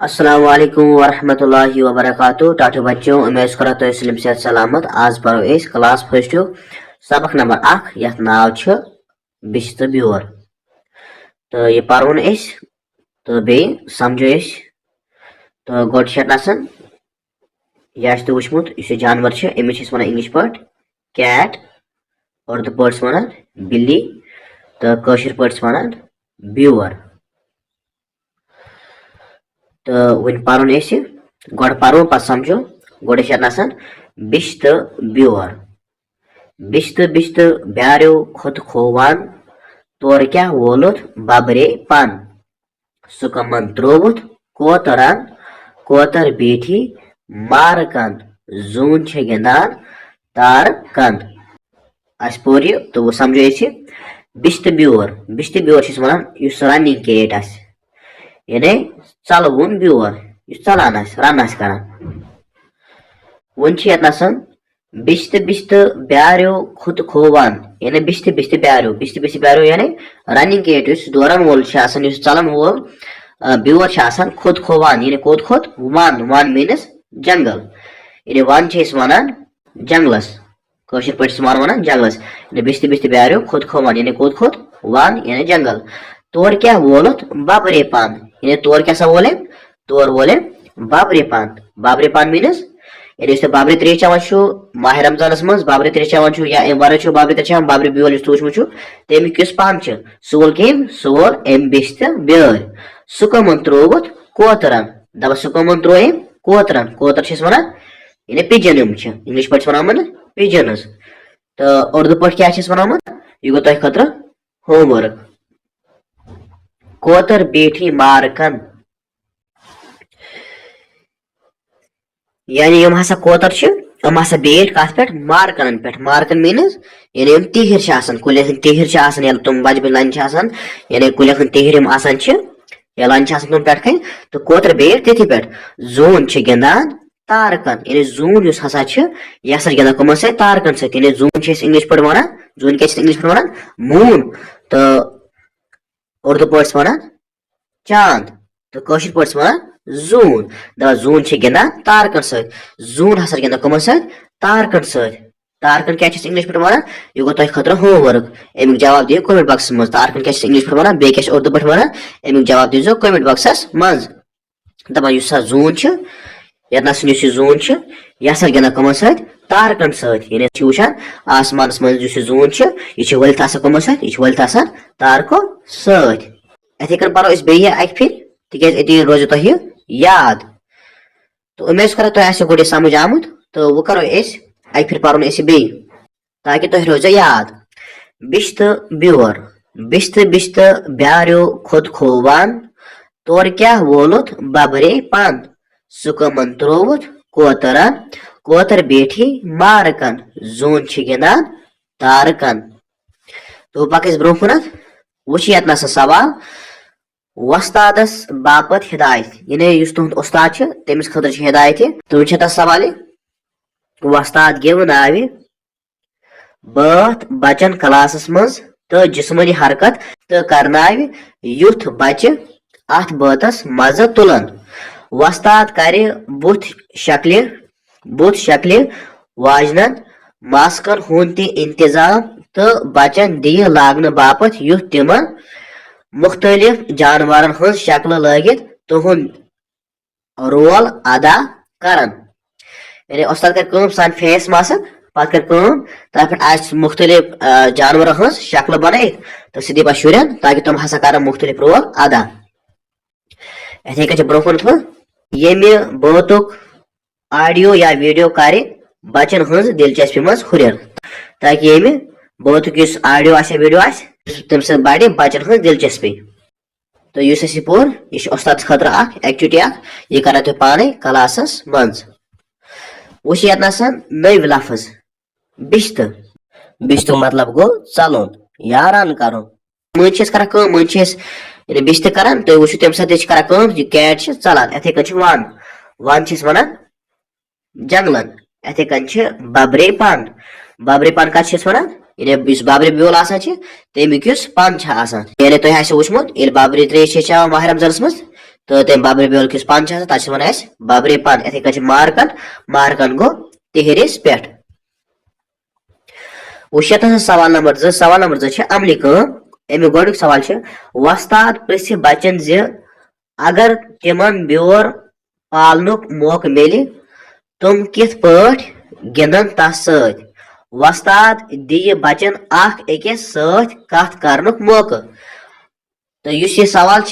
अस्सलाम वालेकुम वरहमतुल्लाहि वबरकातुहू। टाटू बच्चों उम्मीद करा तो सलिम सेहत सलामत। आज पढ़ो इस क्लास फर्स्ट सबक नंबर 1 यथ नाव छ बिश तो ब्योर। तो ये पढ़ोन इस तो बे समझो इस तो गोड छन यह तो वुचमुत इस जानवर छ एमिस वन इंग्लिश पार्ट कैट और द पर्ट्स वन बिल्ली तो कशर पर्ट्स वन ब्योर। तो वन पढ़ोन इस गोड पढ़ो पत समझो गोड बिश तो ब्योर। बिश तो ब्यारो खुद खोवान तोर क्या वोलुत बबरे पन सुकमन त्रोवुत कोतरन कोतर बेठी मार कंद जून छे गिंदान तार कंद। पोर तो वो समझो इस बिश तो ब्योर वन युस रनिंग केट आस यानी चलवुन ब्योर युस चलान आस रन आस करन। वन बिश तो ब्यारो खुद खोवान यानी बिश तो ब्यारो यानी रनिंग केट युस दौरन वोल युस चलन वोल ब्योर खुद खोवान यानी खुद वन मीनस जंगल यानी वन वन जंगलस कशर पे वन जंगलस बिश तो ब्यारो खुद खोवान यानी खुद वन यानी जंगल। तोर क्या वोलुत बबरे पान यानी तोर क्या वोले तोर वोले बबरे पान मीनस यानी इस बाबरी त्रेश चवन माह रमजानस मज बाबरी त्रेश चवन या अम वर बाबरी त्रेश चवन बाबरी ब्योल तुचमुत तमिक किस पान सोल केम सोल अम बिश तो ब्योर सु कमन त्रोवुत कोतरन दप सु कमन त्रो अम कोतरन कोतर वन यानी पिजन इंग्लिश पे वन पिजनस। तो उर्दू पे क्या वन यह गो तुम खतर होमवर्क। कोतर बेठी मारकन यानी यम हसा कोतर यम हसा बेठ कत पे मारकन मीनस यानी यम तिहिर कुल तिहिर तुम बज बज लन यानी कुल तिहिर या लन तुम पे तो कोतर बेठ तिथि पे जून गिंदान तारकन यानी जून युस हसा यह गिंदान कमन सत तारकन सत यानी जून इंग्लिश पे वन जून क्या इंग्लिश पे वन मून तो उर्दू पे वन चांद तो कशर पे वन जून दपा जून गिंदान तारकन सत जून हसा गिंदान कमन सत तारकन सत। तारकन क्या इंग्लिश पे वन यह गो तुम खतर होमवर्क अमुक जवाब दियो कमेंट बॉक्स मज। तारकन क्या इंग्लिश पे वन बे क्या उर्दू पे वन अमुक जवाब दीजो कमेंट बॉक्सस मज। दपा युस जून यसन जून यह गिंदान कमन सत तारकन सत यानी वुचान आसमान मज जून यह वलित कमन सत यह वलित तारको सत। इथे कन पढ़ो बे अक फिर तिकाज अति रोज तुह याद। तो उम्मीद करो तुह गोटे समझ आमुत तो वो करो अक फिर पढ़ो बे ताकि तुह रोज याद। बिश तो ब्योर ब्यारो खुद खोवान तोर क्या वोलुत बबरे पान सु कमन त्रोवुत कोतरन कोतर बेठी मारकन जून गिंदान तारकन। तो पक ब्रो कुन वुच ये सवाल वस्तादस बापत हिदायत यानी तुद उस्ताद तमिस खतर हिदायत तो वो सवाल वस्ताद गिव नाव बात बचन क्लासस मज तो जिस्मनी हरकत तो करनाव युथ बच्चे अथ बातस मज तुलन। वस्ताद करे बुथ शक्ल वाजनन मास्कर हुन इंतजाम तो बचन दी लागन बापत युथ तिमन मुख्तलिफ जानवरन हज शक्ल लगित तुहद रोल अदा करन यानी उस्ताद कर सान फेस मास्क पे कर तथ पे मुख्तलिफ जानवर हज शक्ल बन तो सह दी शुरन ताकि तुम हसा कर मुख्तलिफ रोल अदा। इथे कन ब्रो कुन ये बातुक ऑडियो या वीडियो कर बचन हज दिलचस्पी मज हुर ताकि ये बातुक ऑडियो वीडियो तम सत बढ़ बचन हज दिलचस्पी। तो इस पोर यह उस्ताद खतर एक्टिविटी यह कर तुम पाने क्लासस मज। वुच ये नव लफ्ज बिश तो मतलब गो चलन या रन कर मज कर बिश कर तुम वो तम सत कैट चलान। इथे कन वन वन जंगलन इथे कन बबरे पान कत वन यानी बाबरी ब्योल तमिक पन यानी तुम वुचमुत बाबरी त्रेश चवन माह रमजानस मज तो तम बब्र बेल किस पान तक वन बब्रे पान इथे कन मार्कन मार्कन गो तिहरिस पे वो सवाल नंबर 2 सवाल नंबर 2 अमली अमिक गोडुक सवाल वस्ताद प्रिस बचन अगर तिमन ब्योर पालनुक मौक मिले तुम कित पट गिंदन तस सत वस्ताद दि बचन अकिस सत कथ करनुक मौक तो यह सवाल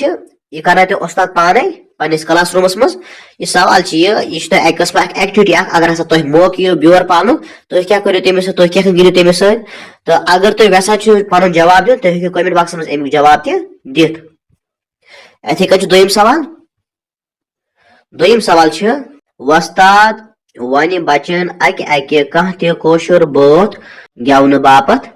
यह कर उस्ताद पाने पन्निस क्लास रूमस मज यह सवाल यह एक किस्म एक्टिविटी अगर हसा तुम मौक यो ब्योर पालन तुम क्या करो तमिस तुम क्या गिरो तमिस सत तो अगर तुम यसान पन जवाब दिन तुम हेकु कमेंट बॉक्स मज अमिक जवाब दित इथे कन दोयम सवाल वस्ताद वन बचन अकि कह तोशुर बात गेवन बापत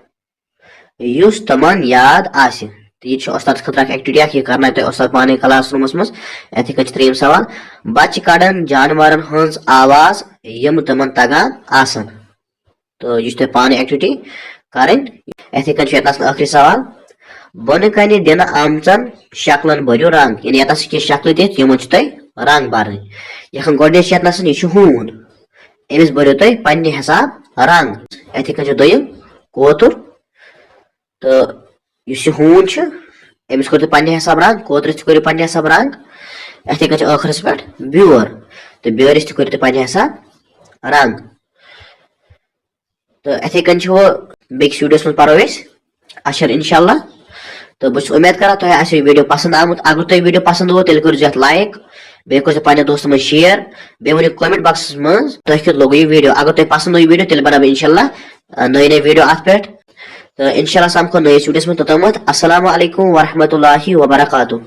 युस तमन याद आसि तो यह उस्ताद खतर एक्टिविटी यह करना तुम उस्ताद पाने क्लास रूमस मज इथे कन त्रेयम सवाल बच कड़न जानवरन हंस आवाज यम तमन तगान आसन तो यह तुम पाने एक्टिविटी करें इथे कन आखिरी सवाल बन कन दिन आमचन शक्लन भरियो रंग यानी ये शक्ल दित यमन तुम रंग भरन यखन गोडनेच यह हून अमिस भरियो तुम पन्ने हिसाब रंग इथे कन दोयम कोतुर तो यह हून अमिस कर पन्ने हिसाब रंग कोतरस कर पन्ने हिसाब रंग इथे कन आखिरस पे ब्योर तो ब्योरस कर पन्ने हिसाब रंग तो इथे कन बेस वीडियोस मज पढ़ो अशर इंशाल्लाह तो बहुत उम्मीद करा तुम वीडियो पसंद आमुत अगर तुम वीडियो पसंद हो तेल कर लाइक बे कर पे दोस्तों में शेयर बे वन कमेंट बॉक्स मज तुम कत लोग यह वीडियो अगर तुम पसंद हो यह वीडियो तेल बनाबो इंशाल्लाह नई नई वीडियो अत पे तो इंशाल्लाह समखो नई वीडियोस में तोतमत अस्सलामु अलैकुम वरहमतुल्लाहि वबरकातुहू।